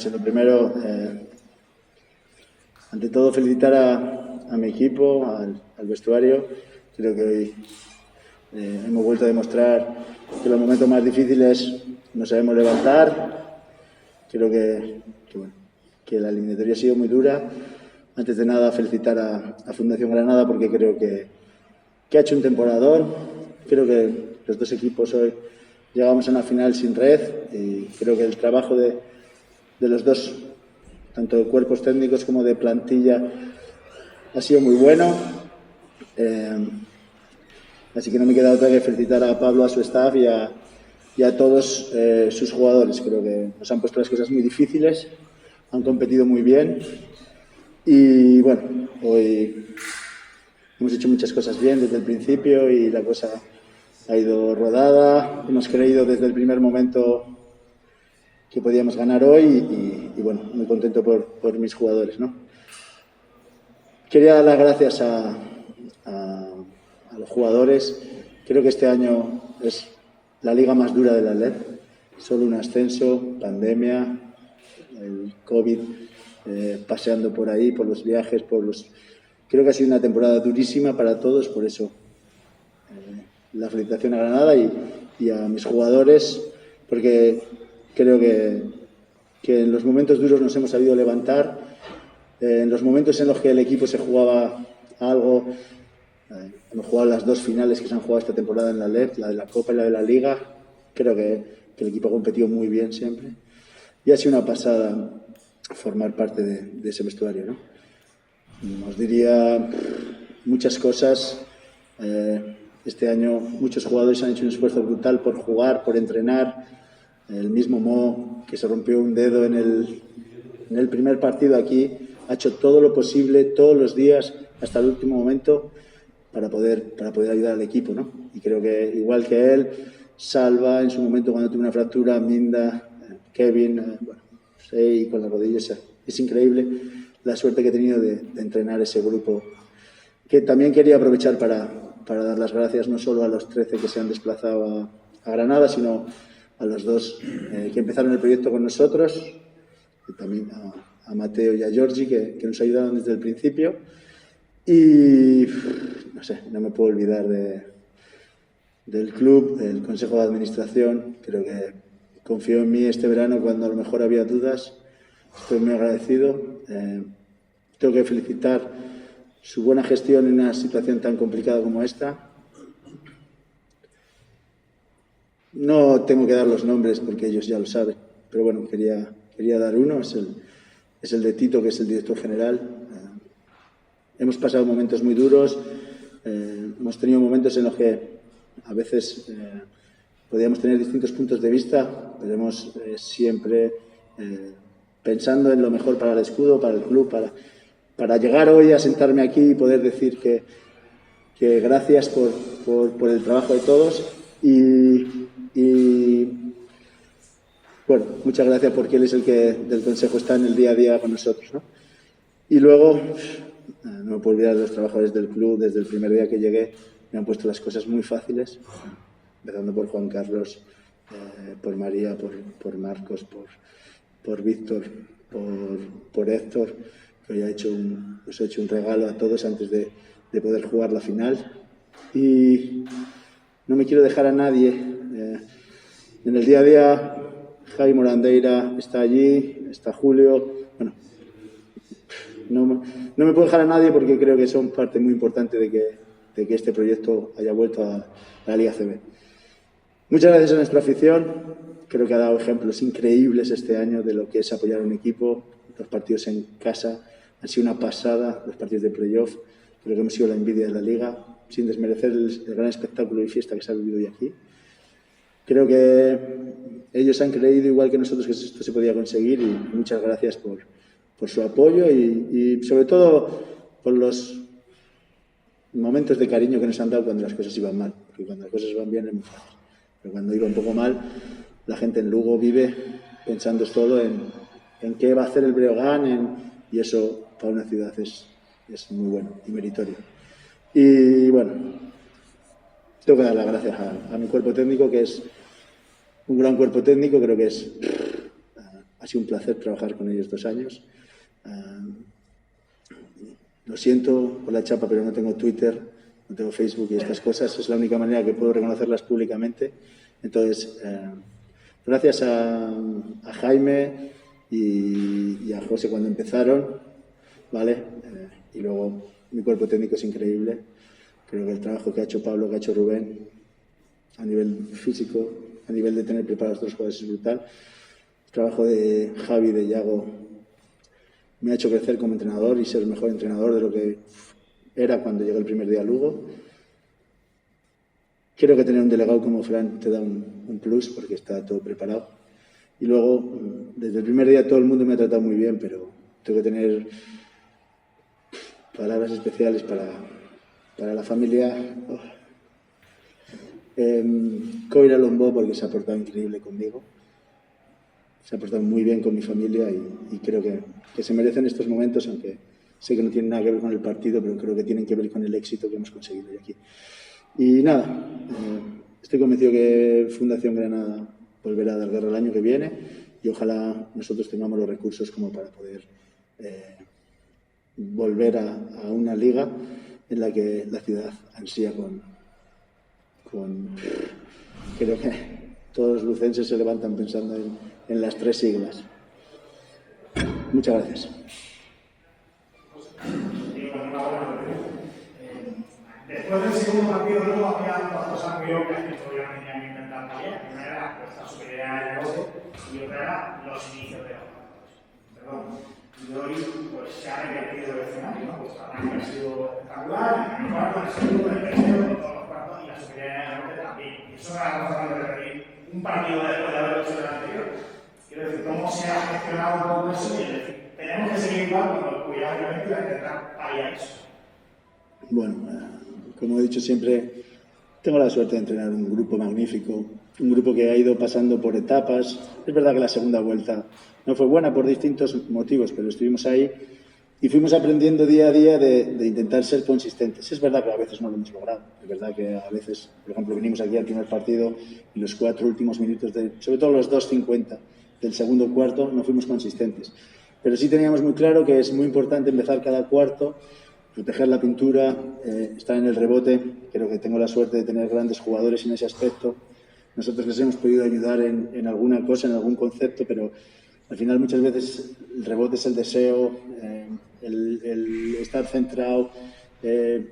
sé, lo primero, ante todo felicitar a mi equipo, al vestuario. Creo que hoy hemos vuelto a demostrar que en los momentos más difíciles nos sabemos levantar. Creo que la eliminatoria ha sido muy dura. Antes de nada, felicitar a Fundación Granada porque creo que ha hecho un temporadón. Creo que los dos equipos hoy llegamos a una final sin red y creo que el trabajo de los dos, tanto de cuerpos técnicos como de plantilla, ha sido muy bueno. Así que no me queda otra que felicitar a Pablo, a su staff y a todos sus jugadores. Creo que nos han puesto las cosas muy difíciles, han competido muy bien y bueno, hoy hemos hecho muchas cosas bien desde el principio y la cosa ha ido rodada. Hemos creído desde el primer momento que podíamos ganar hoy y bueno, muy contento por mis jugadores, ¿no? Quería dar las gracias a los jugadores. Creo que este año es la liga más dura de la LED. Solo un ascenso, pandemia, el COVID, paseando por ahí, por los viajes, Creo que ha sido una temporada durísima para todos, por eso la felicitación a Granada y a mis jugadores, porque creo que en los momentos duros nos hemos sabido levantar, en los momentos en los que el equipo se jugaba algo. Hemos jugado las dos finales que se han jugado esta temporada en la LED, la de la Copa y la de la Liga. Creo que el equipo ha competido muy bien siempre y ha sido una pasada formar parte de ese vestuario, ¿no? Os diría muchas cosas. Este año muchos jugadores han hecho un esfuerzo brutal por jugar, por entrenar. El mismo Mo, que se rompió un dedo en el primer partido aquí, ha hecho todo lo posible todos los días hasta el último momento para poder ayudar al equipo, ¿no? Y creo que igual que él, Salva en su momento cuando tuvo una fractura, Minda, Kevin, y con las rodillas, es increíble la suerte que he tenido de entrenar ese grupo, que también quería aprovechar para dar las gracias no solo a los 13 que se han desplazado a Granada, sino a los dos que empezaron el proyecto con nosotros, y también a Mateo y a Giorgi, que nos ayudaron desde el principio. Y no sé, no me puedo olvidar del club, del consejo de administración. Creo que confió en mí este verano cuando a lo mejor había dudas. Estoy muy agradecido. Tengo que felicitar su buena gestión en una situación tan complicada como esta. No tengo que dar los nombres porque ellos ya lo saben, pero bueno, quería dar uno. Es el de Tito, que es el director general. Hemos pasado momentos muy duros, hemos tenido momentos en los que a veces podíamos tener distintos puntos de vista, pero hemos siempre pensando en lo mejor para el escudo, para el club, para llegar hoy a sentarme aquí y poder decir que gracias por el trabajo de todos y bueno, muchas gracias porque él es el que del consejo está en el día a día con nosotros, ¿no? Y luego, no me puedo olvidar de los trabajadores del club. Desde el primer día que llegué me han puesto las cosas muy fáciles, empezando por Juan Carlos, por María, por Marcos, por Víctor, por Héctor, que hoy os he hecho un regalo a todos antes de poder jugar la final. Y no me quiero dejar a nadie. En el día a día, Javi Morandeira está allí, está Julio. Bueno, no me puedo dejar a nadie porque creo que son parte muy importante de que este proyecto haya vuelto a la Liga CB. Muchas gracias a nuestra afición. Creo que ha dado ejemplos increíbles este año de lo que es apoyar a un equipo. Los partidos en casa han sido una pasada, los partidos de playoff. Creo que hemos sido la envidia de la Liga, sin desmerecer el gran espectáculo y fiesta que se ha vivido hoy aquí. Creo que ellos han creído, igual que nosotros, que esto se podía conseguir, y muchas gracias por su apoyo y sobre todo por los momentos de cariño que nos han dado cuando las cosas iban mal, porque cuando las cosas van bien es muy fácil, pero cuando iba un poco mal, la gente en Lugo vive pensando solo en qué va a hacer el Breogán, y eso para una ciudad es muy bueno y meritorio. Y bueno, tengo que dar las gracias a mi cuerpo técnico, que es un gran cuerpo técnico. Creo que es ha sido un placer trabajar con ellos 2 años. Lo siento por la chapa, pero no tengo Twitter, no tengo Facebook y estas cosas. Es la única manera que puedo reconocerlas públicamente. Entonces, gracias a Jaime y a José cuando empezaron, ¿vale? Y luego mi cuerpo técnico es increíble. Creo que el trabajo que ha hecho Pablo, que ha hecho Rubén, a nivel físico, a nivel de tener preparados los jugadores es brutal. El trabajo de Javi, de Yago, me ha hecho crecer como entrenador y ser el mejor entrenador de lo que era cuando llegué el primer día a Lugo. Creo que tener un delegado como Fran te da un plus porque está todo preparado. Y luego, desde el primer día todo el mundo me ha tratado muy bien, pero tengo que tener palabras especiales para la familia. Coira Lombó, porque se ha portado increíble conmigo. Se ha portado muy bien con mi familia y creo que se merecen estos momentos, aunque sé que no tienen nada que ver con el partido, pero creo que tienen que ver con el éxito que hemos conseguido hoy aquí. Y nada, estoy convencido que Fundación Granada volverá a dar guerra el año que viene y ojalá nosotros tengamos los recursos como para poder volver a una liga en la que la ciudad ansía creo que todos los lucenses se levantan pensando en las 3 siglas. Muchas gracias. Después del segundo partido, luego había 2 cosas muy obvias que todavía tenían que intentar cambiar. Una era la superioridad del negocio y otra era los inicios de los partidos. Perdón. Y hoy pues, se ha repetido el escenario, ¿no? Pues arranque ha sido espectacular, en el cuarto, en el segundo, en el tercero, en todos los cuartos y la superioridad del negocio también. Y eso era la cosa de repetir un partido después de haber hecho el anterior. Quiero decir, cómo se ha gestionado un poco eso y es decir, tenemos que seguir igual con el cuidado obviamente para intentar paliar eso. Bueno, como he dicho siempre, tengo la suerte de entrenar un grupo magnífico, un grupo que ha ido pasando por etapas. Es verdad que la segunda vuelta no fue buena por distintos motivos, pero estuvimos ahí y fuimos aprendiendo día a día de intentar ser consistentes. Es verdad que a veces no lo hemos logrado. Es verdad que a veces, por ejemplo, vinimos aquí al primer partido y los 4 últimos minutos, sobre todo los 2:50 del segundo cuarto, no fuimos consistentes. Pero sí teníamos muy claro que es muy importante empezar cada cuarto, proteger la pintura, estar en el rebote. Creo que tengo la suerte de tener grandes jugadores en ese aspecto. Nosotros les hemos podido ayudar en alguna cosa, en algún concepto, pero al final muchas veces el rebote es el deseo, el estar centrado.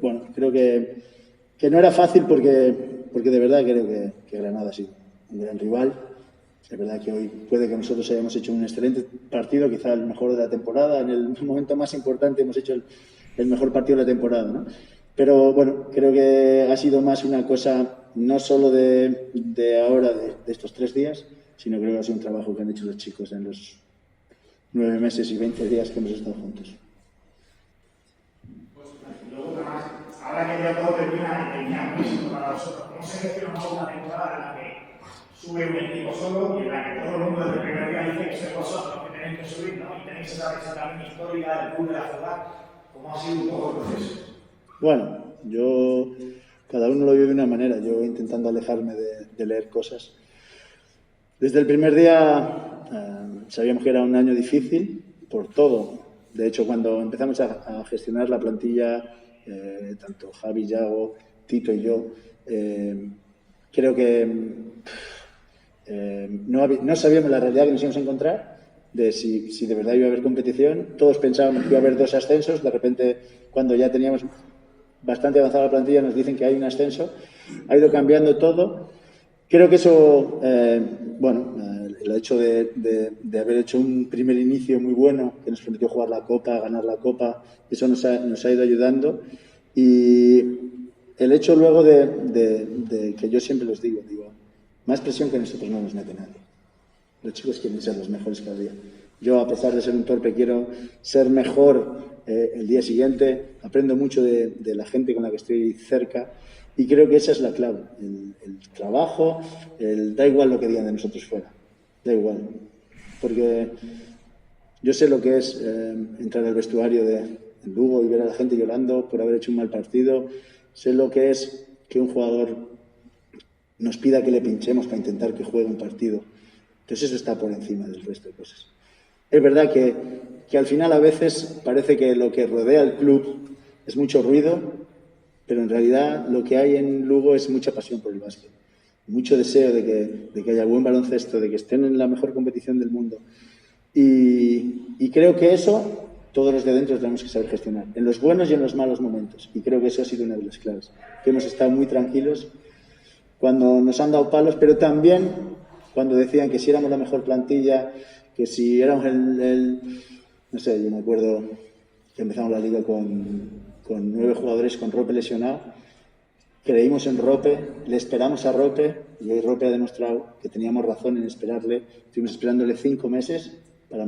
Bueno, creo que no era fácil porque de verdad creo que Granada ha sido un gran rival. Es verdad que hoy puede que nosotros hayamos hecho un excelente partido, quizá el mejor de la temporada. En el momento más importante hemos hecho el mejor partido de la temporada, ¿no? Pero bueno, creo que ha sido más una cosa no solo de ahora, de estos 3 días, sino creo que ha sido un trabajo que han hecho los chicos en los 9 meses y 20 días que hemos estado juntos. Pues, luego, además, ahora que ya todo termina y termina muchísimo para vosotros, ¿cómo se gestiona una temporada en la que sube un equipo solo y en la que todo el mundo desde el primer día dice que sois vosotros los que tenéis que subir, ¿no? Y tenéis esa también histórica del club de la ciudad? ¿Cómo ha sido un poco el proceso? Bueno, cada uno lo vive de una manera. Yo intentando alejarme de leer cosas. Desde el primer día sabíamos que era un año difícil por todo. De hecho, cuando empezamos a gestionar la plantilla, tanto Javi, Yago, Tito y yo, creo que no sabíamos la realidad que nos íbamos a encontrar, de si de verdad iba a haber competición. Todos pensábamos que iba a haber 2 ascensos. De repente, cuando ya teníamos bastante avanzada la plantilla, nos dicen que hay un ascenso. Ha ido cambiando todo. Creo que eso, el hecho de haber hecho un primer inicio muy bueno, que nos permitió jugar la Copa, ganar la Copa, eso nos ha ido ayudando. Y el hecho luego de que yo siempre les digo, más presión que nosotros no nos mete nadie. Los chicos quieren ser los mejores cada día. Yo, a pesar de ser un torpe, quiero ser mejor el día siguiente. Aprendo mucho de la gente con la que estoy cerca y creo que esa es la clave. El trabajo, da igual lo que digan de nosotros fuera. Da igual. Porque yo sé lo que es entrar al vestuario de Lugo y ver a la gente llorando por haber hecho un mal partido. Sé lo que es que un jugador nos pida que le pinchemos para intentar que juegue un partido. Entonces eso está por encima del resto de cosas. Es verdad que al final a veces parece que lo que rodea al club es mucho ruido, pero en realidad lo que hay en Lugo es mucha pasión por el básquet, mucho deseo de que haya buen baloncesto, de que estén en la mejor competición del mundo. Y creo que eso todos los de dentro tenemos que saber gestionar, en los buenos y en los malos momentos. Y creo que eso ha sido una de las claves, que hemos estado muy tranquilos cuando nos han dado palos, pero también cuando decían que si éramos la mejor plantilla, que si éramos no sé, yo me acuerdo que empezamos la liga con 9 jugadores con Rope lesionado. Creímos en Rope, le esperamos a Rope y hoy Rope ha demostrado que teníamos razón en esperarle. Estuvimos esperándole 5 meses para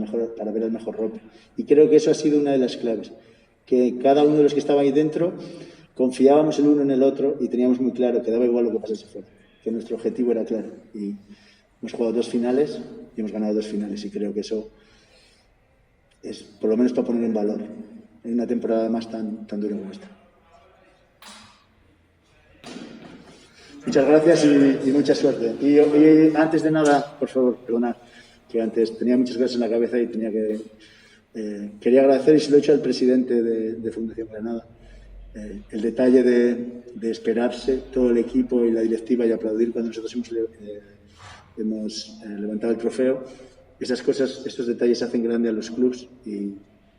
ver el mejor Rope. Y creo que eso ha sido una de las claves, que cada uno de los que estaba ahí dentro confiábamos el uno en el otro y teníamos muy claro que daba igual lo que pasase fuera, que nuestro objetivo era claro. Y hemos jugado 2 finales y hemos ganado 2 finales y creo que eso es por lo menos para poner en valor en una temporada más tan dura como esta. Muchas gracias y mucha suerte. Y antes de nada, por favor, perdonad, que antes tenía muchas cosas en la cabeza y tenía que... quería agradecer, y se lo he hecho al presidente de Fundación Granada, el detalle de esperarse todo el equipo y la directiva y aplaudir cuando nosotros hemos levantado el trofeo. Esas cosas, estos detalles hacen grande a los clubs y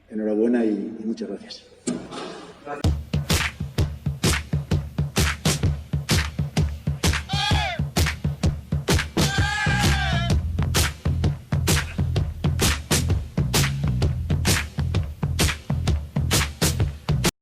enhorabuena y muchas gracias.